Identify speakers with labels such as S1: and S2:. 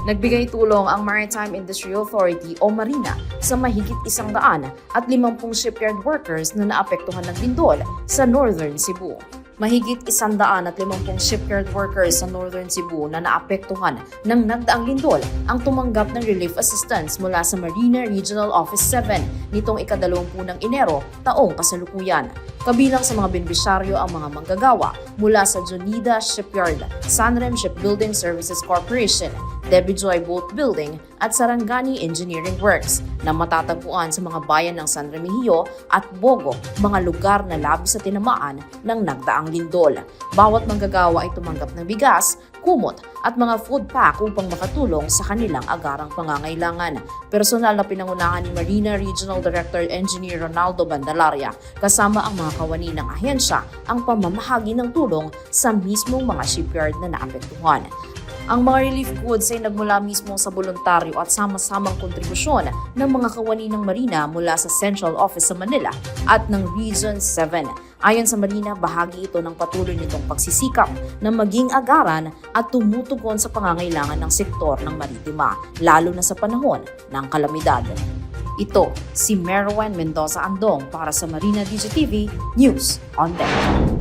S1: Nagbigay tulong ang Maritime Industry Authority o Marina sa mahigit 150 shipyard workers na naapektuhan ng lindol sa Northern Cebu. Mahigit 150 shipyard workers sa Northern Cebu na naapektuhan ng nagdaang lindol ang tumanggap ng relief assistance mula sa Marina Regional Office 7 nitong ika-20 ng Enero taong kasalukuyan. Kabilang sa mga benepisyaryo ang mga manggagawa mula sa Jonida Shipyard, Sanrem Shipbuilding Services Corporation, Debbie Joy Boat Building at Sarangani Engineering Works na matatagpuan sa mga bayan ng San Remigio at Bogo, mga lugar na labis sa tinamaan ng nagdaang lindol. Bawat manggagawa ay tumanggap ng bigas, kumot at mga food pack upang makatulong sa kanilang agarang pangangailangan. Personal na pinangunahan ni Marina Regional Director Engineer Ronaldo Bandalaria kasama ang mga kawani ng ahensya ang pamamahagi ng tulong sa mismong mga shipyard na naapektuhan. Ang mga relief goods ay nagmula mismo sa voluntaryo at sama-samang kontribusyon ng mga kawani ng Marina mula sa Central Office sa Manila at ng Region 7. Ayon sa Marina, bahagi ito ng patuloy nitong pagsisikap na maging agaran at tumutugon sa pangangailangan ng sektor ng maritima, lalo na sa panahon ng kalamidad. Ito si Merwin Mendoza Andong para sa Marina DGTV News on Deck.